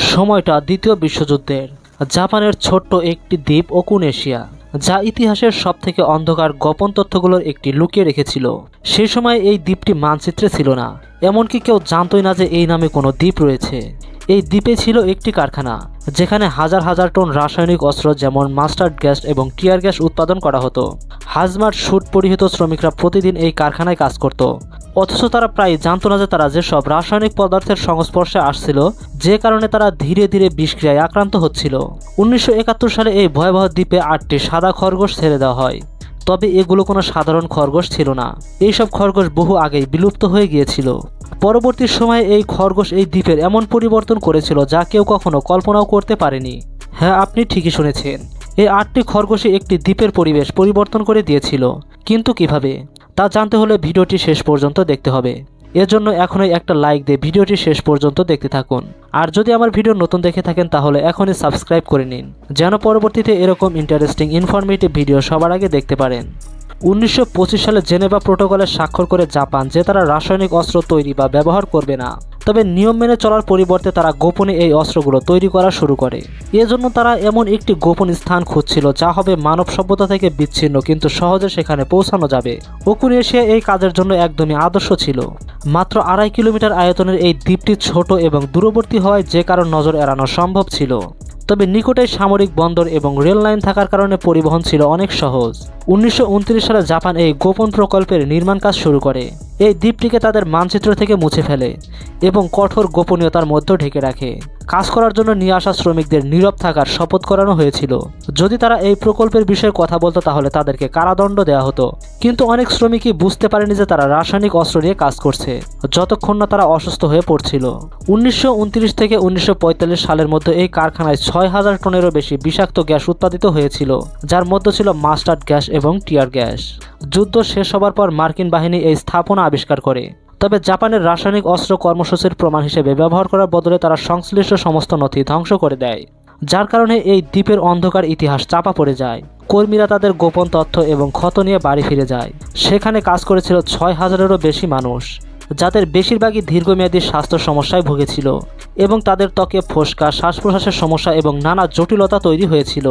সময়টা দ্বিতীয় বিশ্বযুদ্ধের। জাপানের ছোট্ট একটি দ্বীপ ওকুনেশিয়া, যা ইতিহাসের সবথেকে অন্ধকার গোপন তথ্যগুলোর একটি লুকিয়ে রেখেছিল। সেই সময় এই দ্বীপটি মানচিত্রে ছিল না, এমনকি কেউ জানতই না যে এই নামে কোনো দ্বীপ রয়েছে। এই দ্বীপে ছিল একটি কারখানা, যেখানে হাজার হাজার টন রাসায়নিক অস্ত্র যেমন মাস্টার্ড গ্যাস এবং টিয়ার গ্যাস উৎপাদন করা হতো। হাজমার্ট স্যুট পরিহিত শ্রমিকরা প্রতিদিন এই কারখানায় কাজ করত, অথচ তারা প্রায় জানতো না যে তারা যেসব রাসায়নিক পদার্থের সংস্পর্শে আসছিল, যে কারণে তারা ধীরে ধীরে বিষক্রিয়ায় আক্রান্ত হচ্ছিল। 1971 সালে এই ভয়াবহ দ্বীপে 8টি সাদা খরগোশ ছেড়ে দেওয়া হয়, তবে এগুলো কোনো সাধারণ খরগোশ ছিল না। এইসব খরগোশ বহু আগেই বিলুপ্ত হয়ে গিয়েছিল। পরবর্তী সময়ে এই খরগোশ এই দ্বীপের এমন পরিবর্তন করেছিল যা কেউ কখনো কল্পনাও করতে পারেনি। হ্যাঁ, আপনি ঠিকই শুনেছেন, এই 8টি খরগোশই একটি দ্বীপের পরিবেশ পরিবর্তন করে দিয়েছিল। কিন্তু কিভাবে, তা জানতে হলে ভিডিওটি শেষ পর্যন্ত দেখতে হবে। এজন্য এখনই একটা লাইক দিয়ে ভিডিওটি শেষ পর্যন্ত দেখতে থাকুন। আর যদি আমার ভিডিও নতুন দেখে থাকেন তাহলে এখনই সাবস্ক্রাইব করে নিন, যেন পরবর্তীতে এরকম ইন্টারেস্টিং ইনফরমেটিভ ভিডিও সবার আগে দেখতে পারেন। 1925 সালে জেনেভা প্রোটোকলে স্বাক্ষর করে জাপান যে তারা রাসায়নিক অস্ত্র তৈরি বা ব্যবহার করবে না, তবে নিয়ম মেনে চলার পরিবর্তে তারা গোপনে এই অস্ত্রগুলো তৈরি করা শুরু করে। এজন্য তারা এমন একটি গোপন স্থান খুঁজছিল যা হবে মানব সভ্যতা থেকে বিচ্ছিন্ন, কিন্তু সহজে সেখানে পৌঁছানো যাবে। ওকুনেশিয়া এই কাজের জন্য একদমই আদর্শ ছিল। মাত্র 2.5 কিলোমিটার আয়তনের এই দ্বীপটি ছোট এবং দূরবর্তী হওয়ায় যে কারো নজর এড়ানো সম্ভব ছিল। তবে নিকটেই সামরিক বন্দর এবং রেল লাইন থাকার কারণে পরিবহন ছিল অনেক সহজ। 1929 সালে জাপান এই গোপন প্রকল্পের নির্মাণ কাজ শুরু করে। এই দ্বীপটিকে তাদের মানচিত্র থেকে মুছে ফেলে এবং কঠোর গোপনীয়তার মধ্যে ঢেকে রাখে। কাজ করার জন্য নিয়ে আসা শ্রমিকদের নীরব থাকার শপথ করানো হয়েছিল। যদি তারা এই প্রকল্পের বিষয়ে কথা বলতো তাহলে তাদেরকে কারাদণ্ড দেওয়া হতো। কিন্তু অনেক শ্রমিকই বুঝতে পারেনি যে তারা রাসায়নিক অস্ত্র নিয়ে কাজ করছে, যতক্ষণ না তারা অসুস্থ হয়ে পড়ছিল। 1929 থেকে 1945 সালের মধ্যে এই কারখানায় 6000 টনেরও বেশি বিষাক্ত গ্যাস উৎপাদিত হয়েছিল, যার মধ্যে ছিল মাস্টার্ড গ্যাস এবং টিয়ার গ্যাস। যুদ্ধ শেষ হবার পর মার্কিন বাহিনী এই স্থাপনা আবিষ্কার করে, তবে জাপানের রাসায়নিক অস্ত্র কর্মসূচির প্রমাণ হিসেবে ব্যবহার করার বদলে তারা সংশ্লিষ্ট সমস্ত নথি ধ্বংস করে দেয়, যার কারণে এই দ্বীপের অন্ধকার ইতিহাস চাপা পড়ে যায়। কর্মীরা তাদের গোপন তথ্য এবং ক্ষত নিয়ে বাড়ি ফিরে যায়। সেখানে কাজ করেছিল 6000-এরও বেশি মানুষ, যাদের বেশিরভাগই দীর্ঘমেয়াদী স্বাস্থ্য সমস্যায় ভুগেছিল এবং তাদের ত্বকে ফোসকা, শ্বাস প্রশ্বাসের সমস্যা এবং নানা জটিলতা তৈরি হয়েছিল।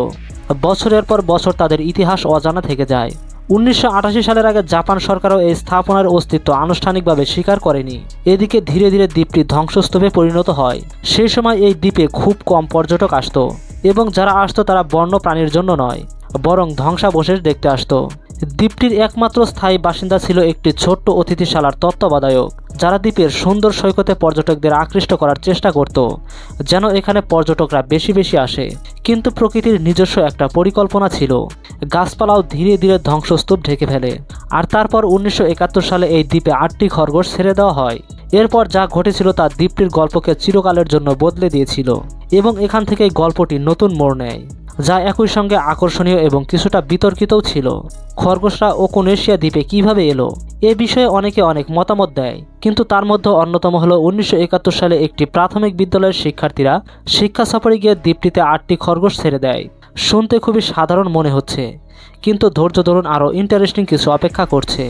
বছরের পর বছর তাদের ইতিহাস অজানা থেকে যায়। 1988 সালের আগে জাপান সরকারও এই স্থাপনার অস্তিত্ব আনুষ্ঠানিকভাবে স্বীকার করেনি। এদিকে ধীরে ধীরে দ্বীপটি ধ্বংসস্তূপে পরিণত হয়। সেই সময় এই দ্বীপে খুব কম পর্যটক আসতো, এবং যারা আসতো তারা বন্য প্রাণীর জন্য নয়, বরং ধ্বংসাবশেষ দেখতে আসতো। দ্বীপটির একমাত্র স্থায়ী বাসিন্দা ছিল একটি ছোট্ট অতিথিশালার তত্ত্বাবধায়ক, যারা দ্বীপের সুন্দর সৈকতে পর্যটকদের আকৃষ্ট করার চেষ্টা করত, যেন এখানে পর্যটকরা বেশি বেশি আসে। কিন্তু প্রকৃতির নিজস্ব একটা পরিকল্পনা ছিল। গাছপালাও ধীরে ধীরে ধ্বংসস্তূপ ঢেকে ফেলে। আর তারপর 1971 সালে এই দ্বীপে 8টি খরগোশ ছেড়ে দেওয়া হয়। এরপর যা ঘটেছিল তা দ্বীপটির গল্পকে চিরকালের জন্য বদলে দিয়েছিল, এবং এখান থেকেই গল্পটি নতুন মোড় নেয়, যা একই সঙ্গে আকর্ষণীয় এবং কিছুটা বিতর্কিতও ছিল। খরগোশরা ওকুনেশিয়া দ্বীপে কিভাবে এলো, এ বিষয়ে অনেকে অনেক মতামত দেয়, কিন্তু তার মধ্যে অন্যতম হলো 1971 সালে একটি প্রাথমিক বিদ্যালয়ের শিক্ষার্থীরা শিক্ষা সফরে গিয়ে দ্বীপটিতে 8টি খরগোশ ছেড়ে দেয়। শুনতে খুবই সাধারণ মনে হচ্ছে, কিন্তু ধৈর্য ধরুন, আরও ইন্টারেস্টিং কিছু অপেক্ষা করছে।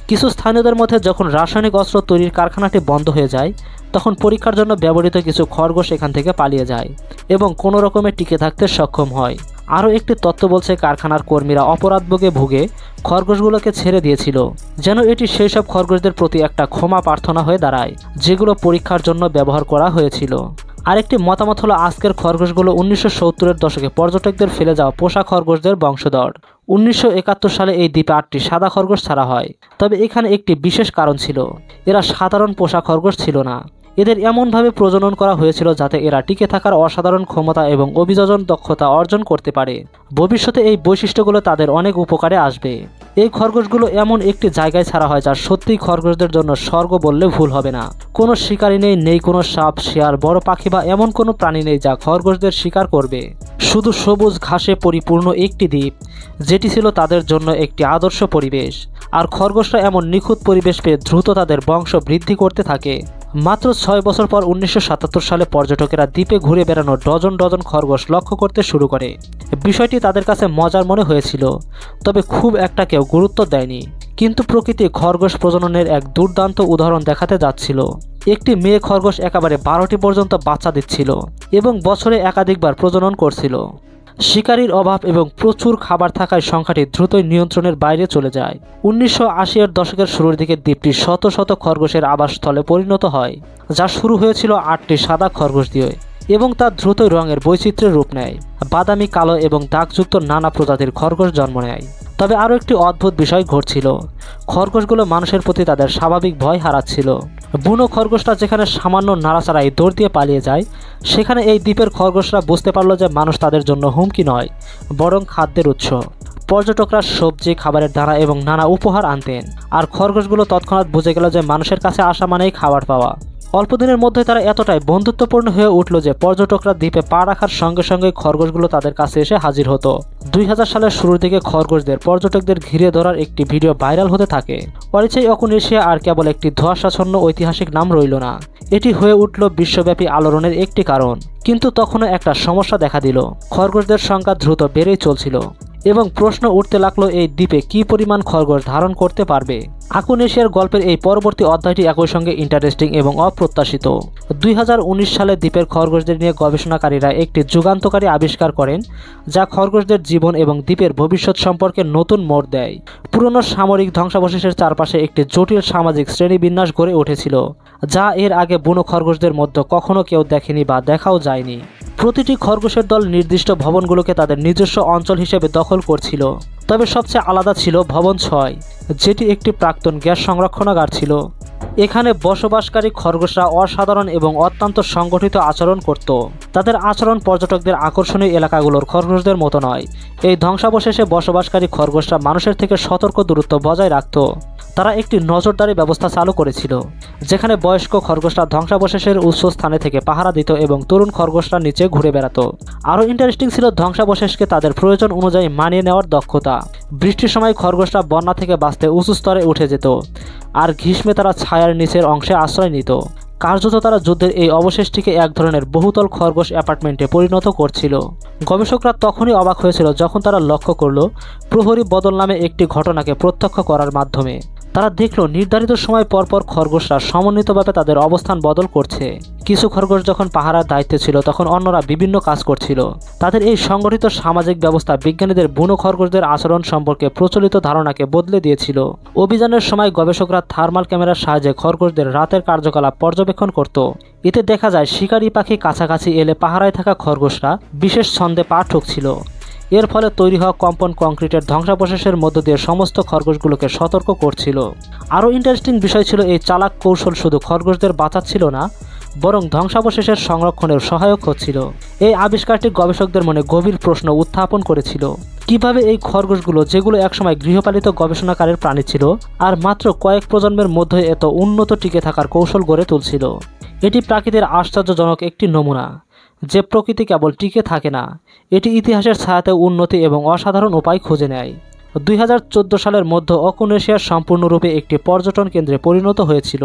কিছু স্থানীয়দের মধ্যে যখন রাসায়নিক অস্ত্র তৈরির কারখানাটি বন্ধ হয়ে যায়, তখন পরীক্ষার জন্য ব্যবহৃত কিছু খরগোশ এখান থেকে পালিয়ে যায় এবং কোনো রকমে টিকে থাকতে সক্ষম হয়। আরও একটি তথ্য বলছে কারখানার কর্মীরা অপরাধবোধে ভুগে খরগোশগুলোকে ছেড়ে দিয়েছিল, যেন এটি সেই সব খরগোশদের প্রতি একটা ক্ষমা প্রার্থনা হয়ে দাঁড়ায় যেগুলো পরীক্ষার জন্য ব্যবহার করা হয়েছিল। আরেকটি মতামত হলো আজকের খরগোশগুলো 1970-এর দশকে পর্যটকদের ফেলে যাওয়া পোষা খরগোশদের বংশধর। 1971 সালে এই দ্বীপে 8টি সাদা খরগোশ ছাড়া হয়, তবে এখানে একটি বিশেষ কারণ ছিল। এরা সাধারণ পোষা খরগোশ ছিল না। এদের এমনভাবে প্রজনন করা হয়েছিল যাতে এরা টিকে থাকার অসাধারণ ক্ষমতা এবং অভিযোজন দক্ষতা অর্জন করতে পারে। ভবিষ্যতে এই বৈশিষ্ট্যগুলো তাদের অনেক উপকারে আসবে। এই খরগোশগুলো এমন একটি জায়গায় ছাড়া হয় যা সত্যিই খরগোশদের জন্য স্বর্গ বললে ভুল হবে না। কোনো শিকারী নেই, কোনো সাপ, শিয়াল, বড় পাখি বা এমন কোনো প্রাণী নেই যা খরগোশদের শিকার করবে। শুধু সবুজ ঘাসে পরিপূর্ণ একটি দ্বীপ, যেটি ছিল তাদের জন্য একটি আদর্শ পরিবেশ। আর খরগোশরা এমন নিখুঁত পরিবেশ পেয়ে দ্রুত তাদের বংশ বৃদ্ধি করতে থাকে। মাত্র 6 বছর পর 1977 সালে পর্যটকেরা দ্বীপে ঘুরে বেড়ানো ডজন ডজন খরগোশ লক্ষ্য করতে শুরু করে। বিষয়টি তাদের কাছে মজার মনে হয়েছিল, তবে খুব একটা কেউ গুরুত্ব দেয়নি। কিন্তু প্রকৃতি খরগোশ প্রজননের এক দুর্দান্ত উদাহরণ দেখাতে যাচ্ছিল। একটি মেয়ে খরগোশ একেবারে 12টি পর্যন্ত বাচ্চা দিচ্ছিল এবং বছরে একাধিকবার প্রজনন করছিল। শিকারীর অভাব এবং প্রচুর খাবার থাকায় সংখ্যাটি দ্রুতই নিয়ন্ত্রণের বাইরে চলে যায়। 1980-এর দশকের শুরুর দিকে দ্বীপটি শত শত খরগোশের আবাসস্থলে পরিণত হয়, যা শুরু হয়েছিল 8টি সাদা খরগোশ দিয়ে এবং তা দ্রুতই রঙের বৈচিত্র্যের রূপ নেয়। বাদামি, কালো এবং দাগযুক্ত নানা প্রজাতির খরগোশ জন্ম নেয়। তবে আরও একটি অদ্ভুত বিষয় ঘটছিল। খরগোশগুলো মানুষের প্রতি তাদের স্বাভাবিক ভয় হারাচ্ছিল। বুনো খরগোশরা যেখানে সামান্য নাড়াচাড়াই দৌড় দিয়ে পালিয়ে যায়, সেখানে এই দ্বীপের খরগোশরা বুঝতে পারল যে মানুষ তাদের জন্য হুমকি নয়, বরং খাদ্যের উৎস। পর্যটকরা সবজি, খাবারের দানা এবং নানা উপহার আনতেন, আর খরগোশগুলো তৎক্ষণাৎ বুঝে গেল যে মানুষের কাছে আসা মানেই খাবার পাওয়া। অল্প দিনের মধ্যে তারা এতটাই বন্ধুত্বপূর্ণ হয়ে উঠল যে পর্যটকরা দ্বীপে পা রাখার সঙ্গে সঙ্গে খরগোশগুলো তাদের কাছে এসে হাজির হতো। 2000 সালের শুরুর দিকে খরগোশদের পর্যটকদের ঘিরে ধরার একটি ভিডিও ভাইরাল হতে থাকে। অরিচেই অকুনেশিয়া আর কেবল একটি ধোঁয়াশাচ্ছন্ন ঐতিহাসিক নাম রইল না, এটি হয়ে উঠল বিশ্বব্যাপী আলোড়নের একটি কারণ। কিন্তু তখনও একটা সমস্যা দেখা দিল। খরগোশদের সংখ্যা দ্রুত বেড়েই চলছিল এবং প্রশ্ন উঠতে লাগলো, এই দ্বীপে কী পরিমাণ খরগোশ ধারণ করতে পারবে। আকুনেশিয়ার গল্পের এই পরবর্তী অধ্যায়টি একই সঙ্গে ইন্টারেস্টিং এবং অপ্রত্যাশিত। 2019 সালে দ্বীপের খরগোশদের নিয়ে গবেষণাকারীরা একটি যুগান্তকারী আবিষ্কার করেন, যা খরগোশদের জীবন এবং দ্বীপের ভবিষ্যৎ সম্পর্কে নতুন মোড় দেয়। পুরনো সামরিক ধ্বংসাবশেষের চারপাশে একটি জটিল সামাজিক শ্রেণীবিন্যাস গড়ে উঠেছিল, যা এর আগে বুনো খরগোশদের মধ্যে কখনো কেউ দেখেনি বা দেখাও যায়নি। প্রতিটি খরগোশের দল নির্দিষ্ট ভবনগুলোকে তাদের নিজস্ব অঞ্চল হিসেবে দখল করছিল। তবে সবচেয়ে আলাদা ছিল ভবন 6, যেটি একটি প্রাক্তন গ্যাস সংরক্ষণাগার ছিল। এখানে বসবাসকারী খরগোশরা অসাধারণ এবং অত্যন্ত সংগঠিত আচরণ করত। তাদের আচরণ পর্যটকদের আকর্ষণীয় এলাকাগুলোর খরগোশদের মতো নয়। এই ধ্বংসাবশেষে বসবাসকারী খরগোশরা মানুষের থেকে সতর্ক দূরত্ব বজায় রাখত। তারা একটি নজরদারি ব্যবস্থা চালু করেছিল, যেখানে বয়স্ক খরগোশরা ধ্বংসাবশেষের উৎস স্থানে থেকে পাহারা দিত এবং তরুণ খরগোশরা নিচে ঘুরে বেড়াত। আরও ইন্টারেস্টিং ছিল ধ্বংসাবশেষকে তাদের প্রয়োজন অনুযায়ী মানিয়ে নেওয়ার দক্ষতা। বৃষ্টির সময় খরগোশরা বন্যা থেকে বাঁচতে উঁচু স্তরে উঠে যেত, আর গ্রীষ্মে তারা ছায়ার নিচের অংশে আশ্রয় নিত। কার্যত তারা যুদ্ধের এই অবশেষটিকে এক ধরনের বহুতল খরগোশ অ্যাপার্টমেন্টে পরিণত করছিল। গবেষকরা তখনই অবাক হয়েছিল যখন তারা লক্ষ্য করল প্রহরী বদল নামে একটি ঘটনাকে প্রত্যক্ষ করার মাধ্যমে। তারা দেখল নির্ধারিত সময় পরপর খরগোশরা সমন্বিতভাবে তাদের অবস্থান বদল করছে। কিছু খরগোশ যখন পাহারার দায়িত্বে ছিল, তখন অন্যরা বিভিন্ন কাজ করছিল। তাদের এই সংগঠিত সামাজিক ব্যবস্থা বিজ্ঞানীদের বুনো খরগোশদের আচরণ সম্পর্কে প্রচলিত ধারণাকে বদলে দিয়েছিল। অভিযানের সময় গবেষকরা থার্মাল ক্যামেরার সাহায্যে খরগোশদের রাতের কার্যকলাপ পর্যবেক্ষণ করত। এতে দেখা যায় শিকারী পাখি কাছাকাছি এলে পাহারায় থাকা খরগোশরা বিশেষ ছন্দে পা ঠুকছিল। এর ফলে তৈরি হওয়া কম্পন কংক্রিটের ধ্বংসাবশেষের মধ্য দিয়ে সমস্ত খরগোশগুলোকে সতর্ক করছিল। আরও ইন্টারেস্টিং বিষয় ছিল, এই চালাক কৌশল শুধু খরগোশদের বাঁচাচ্ছিল না, বরং ধ্বংসাবশেষের সংরক্ষণের সহায়ক হচ্ছিল। এই আবিষ্কারটি গবেষকদের মনে গভীর প্রশ্ন উত্থাপন করেছিল। কিভাবে এই খরগোশগুলো, যেগুলো একসময় গৃহপালিত গবেষণাকারীর প্রাণী ছিল, আর মাত্র কয়েক প্রজন্মের মধ্যে এত উন্নত টিকে থাকার কৌশল গড়ে তুলছিল। এটি প্রাকৃতির আশ্চর্যজনক একটি নমুনা, যে প্রকৃতি কেবল টিকে থাকে না, এটি ইতিহাসের ছায়াতে উন্নতি এবং অসাধারণ উপায় খুঁজে নেয়। 2014 সালের মধ্যে অকুনেশিয়া সম্পূর্ণরূপে একটি পর্যটন কেন্দ্রে পরিণত হয়েছিল।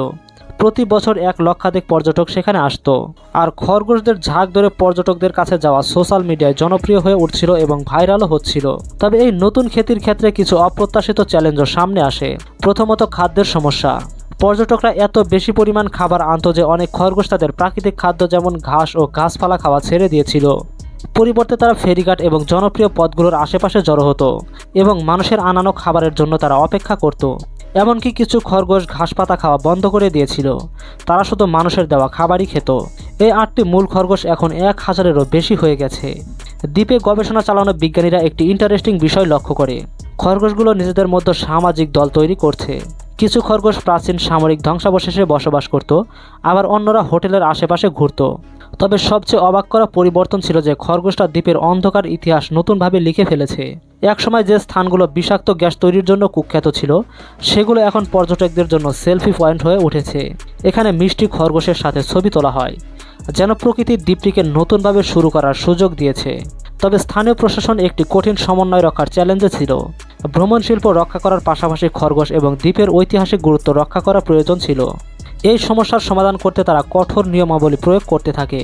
প্রতি বছর 1 লক্ষাধিক পর্যটক সেখানে আসত, আর খরগোশদের ঝাঁক ধরে পর্যটকদের কাছে যাওয়া সোশ্যাল মিডিয়ায় জনপ্রিয় হয়ে উঠছিল এবং ভাইরালও হচ্ছিল। তবে এই নতুন খ্যাতির ক্ষেত্রে কিছু অপ্রত্যাশিত চ্যালেঞ্জও সামনে আসে। প্রথমত, খাদ্যের সমস্যা। পর্যটকরা এত বেশি পরিমাণ খাবার আনত যে অনেক খরগোশ তাদের প্রাকৃতিক খাদ্য যেমন ঘাস ও গাছপালা খাওয়া ছেড়ে দিয়েছিল। পরিবর্তে তারা ফেরিঘাট এবং জনপ্রিয় পথগুলোর আশেপাশে জড়ো হতো এবং মানুষের আনানো খাবারের জন্য তারা অপেক্ষা করত। এমনকি কিছু খরগোশ ঘাস পাতা খাওয়া বন্ধ করে দিয়েছিল। তারা শুধু মানুষের দেওয়া খাবারই খেত। এই 8টি মূল খরগোশ এখন 1000-এরও বেশি হয়ে গেছে। দ্বীপে গবেষণা চালানো বিজ্ঞানীরা একটি ইন্টারেস্টিং বিষয় লক্ষ্য করে। খরগোশগুলো নিজেদের মধ্যে সামাজিক দল তৈরি করছে। কিছু খরগোশ প্রাচীন সামরিক ধ্বংসাবশেষে বসবাস করত, আবার অন্যরা হোটেলের আশেপাশে ঘুরত। তবে সবচেয়ে অবাক করা পরিবর্তন ছিল যে খরগোশটা দ্বীপের অন্ধকার ইতিহাস নতুনভাবে লিখে ফেলেছে। একসময় যে স্থানগুলো বিষাক্ত গ্যাস তৈরির জন্য কুখ্যাত ছিল, সেগুলো এখন পর্যটকদের জন্য সেলফি পয়েন্ট হয়ে উঠেছে। এখানে মিষ্টি খরগোশের সাথে ছবি তোলা হয়, যেন প্রকৃতির দ্বীপটিকে নতুনভাবে শুরু করার সুযোগ দিয়েছে। তবে স্থানীয় প্রশাসন একটি কঠিন সমন্বয় রক্ষার চ্যালেঞ্জে ছিল। ভ্রমণ শিল্প রক্ষা করার পাশাপাশি খরগোশ এবং দ্বীপের ঐতিহাসিক গুরুত্ব রক্ষা করা প্রয়োজন ছিল। এই সমস্যার সমাধান করতে তারা কঠোর নিয়মাবলী প্রয়োগ করতে থাকে।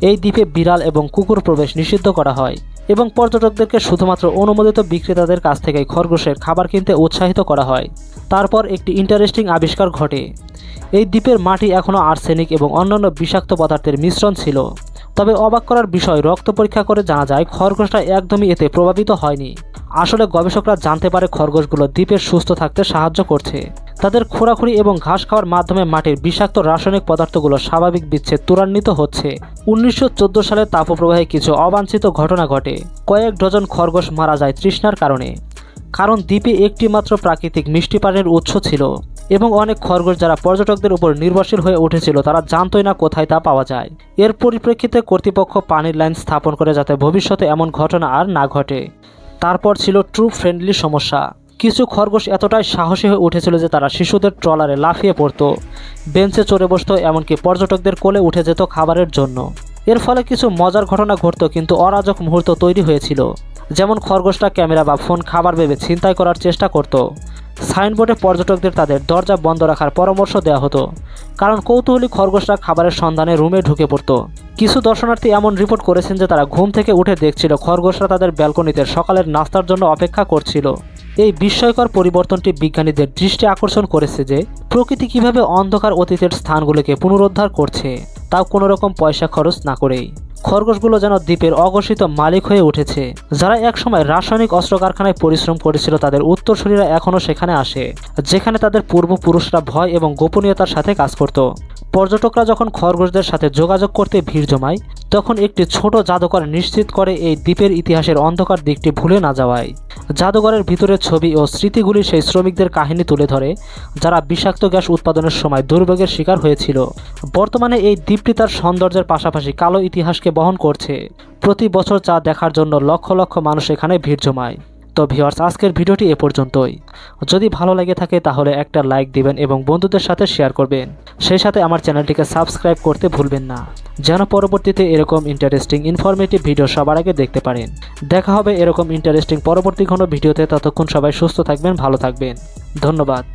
এই দ্বীপে বিড়াল এবং কুকুর প্রবেশ নিষিদ্ধ করা হয় এবং পর্যটকদেরকে শুধুমাত্র অনুমোদিত বিক্রেতাদের কাছ থেকে খরগোশের খাবার কিনতে উৎসাহিত করা হয়। তারপর একটি ইন্টারেস্টিং আবিষ্কার ঘটে। এই দ্বীপের মাটি এখনও আর্সেনিক এবং অন্যান্য বিষাক্ত পদার্থের মিশ্রণ ছিল। তবে অবাক করার বিষয়, রক্ত পরীক্ষা করে জানা যায় খরগোশরা একদমই এতে প্রভাবিত হয়নি। আসলে গবেষকরা জানতে পারে খরগোশগুলো দ্বীপের সুস্থ থাকতে সাহায্য করছে। তাদের খোরাখুরি এবং ঘাস খাওয়ার মাধ্যমে মাটির বিষাক্ত রাসায়নিক পদার্থগুলো স্বাভাবিক বিচ্ছেদ ত্বরান্বিত হচ্ছে। 1914 সালে তাপপ্রবাহে কিছু অবাঞ্ছিত ঘটনা ঘটে। কয়েক ডজন খরগোশ মারা যায় তৃষ্ণার কারণে। কারণ দ্বীপে একটি মাত্র প্রাকৃতিক মিষ্টি পানির উৎস ছিল এবং অনেক খরগোশ যারা পর্যটকদের উপর নির্ভরশীল হয়ে উঠেছিল তারা জানতই না কোথায় তা পাওয়া যায়। এর পরিপ্রেক্ষিতে কর্তৃপক্ষ পানির লাইন স্থাপন করে যাতে ভবিষ্যতে এমন ঘটনা আর না ঘটে। তারপর ছিল ট্রু ফ্রেন্ডলি সমস্যা। কিছু খরগোশ এতটাই সাহসী হয়ে উঠেছিল যে তারা শিশুদের ট্রলারে লাফিয়ে পড়তো, বেঞ্চে চড়ে বসতো, এমনকি পর্যটকদের কোলে উঠে যেত খাবারের জন্য। এর ফলে কিছু মজার ঘটনা ঘটতো, কিন্তু অরাজক মুহূর্ত তৈরি হয়েছিল। যেমন খরগোশরা ক্যামেরা বা ফোন খাবার ভেবে ছিনতাই করার চেষ্টা করত। সাইনবোর্ডে পর্যটকদের তাদের দরজা বন্ধ রাখার পরামর্শ দেওয়া হতো, কারণ কৌতূহলী খরগোশরা খাবারের সন্ধানে রুমে ঢুকে পড়ত। কিছু দর্শনার্থী এমন রিপোর্ট করেছেন যে তারা ঘুম থেকে উঠে দেখছিল খরগোশরা তাদের ব্যালকনিতে সকালের নাস্তার জন্য অপেক্ষা করছিল। এই বিস্ময়কর পরিবর্তনটি বিজ্ঞানীদের দৃষ্টি আকর্ষণ করেছে যে প্রকৃতি কিভাবে অন্ধকার অতীতের স্থানগুলোকে পুনরুদ্ধার করছে, তাও কোনো রকম পয়সা খরচ না করেই। খরগোশগুলো যেন দ্বীপের অঘোষিত মালিক হয়ে উঠেছে। যারা একসময় রাসায়নিক অস্ত্র কারখানায় পরিশ্রম করেছিল তাদের উত্তরসূরিরা এখনও সেখানে আসে, যেখানে তাদের পূর্বপুরুষরা ভয় এবং গোপনীয়তার সাথে কাজ করত। পর্যটকরা যখন খরগোশদের সাথে যোগাযোগ করতে ভিড় জমায়, তখন একটি ছোট জাদুঘর নিশ্চিত করে এই দ্বীপের ইতিহাসের অন্ধকার দিকটি ভুলে না যাওয়ায়। জাদুঘরের ভিতরে ছবি ও স্মৃতিগুলি সেই শ্রমিকদের কাহিনী তুলে ধরে যারা বিষাক্ত গ্যাস উৎপাদনের সময় দুর্ভোগের শিকার হয়েছিল। বর্তমানে এই দ্বীপটি তার সৌন্দর্যের পাশাপাশি কালো ইতিহাসকে বহন করছে। প্রতি বছর যা দেখার জন্য লক্ষ লক্ষ মানুষ এখানে ভিড় জমায়। তো ভিউয়ার্স, আজকের ভিডিওটি এ পর্যন্তই। যদি ভালো লেগে থাকে তাহলে একটা লাইক দিবেন এবং বন্ধুদের সাথে শেয়ার করবেন। সেই সাথে আমার চ্যানেলটিকে সাবস্ক্রাইব করতে ভুলবেন না, যেন পরবর্তীতে এরকম ইন্টারেস্টিং ইনফরমেটিভ ভিডিও সবার আগে দেখতে পারেন। দেখা হবে এরকম ইন্টারেস্টিং পরবর্তী কোনো ভিডিওতে। ততক্ষণ সবাই সুস্থ থাকবেন, ভালো থাকবেন। ধন্যবাদ।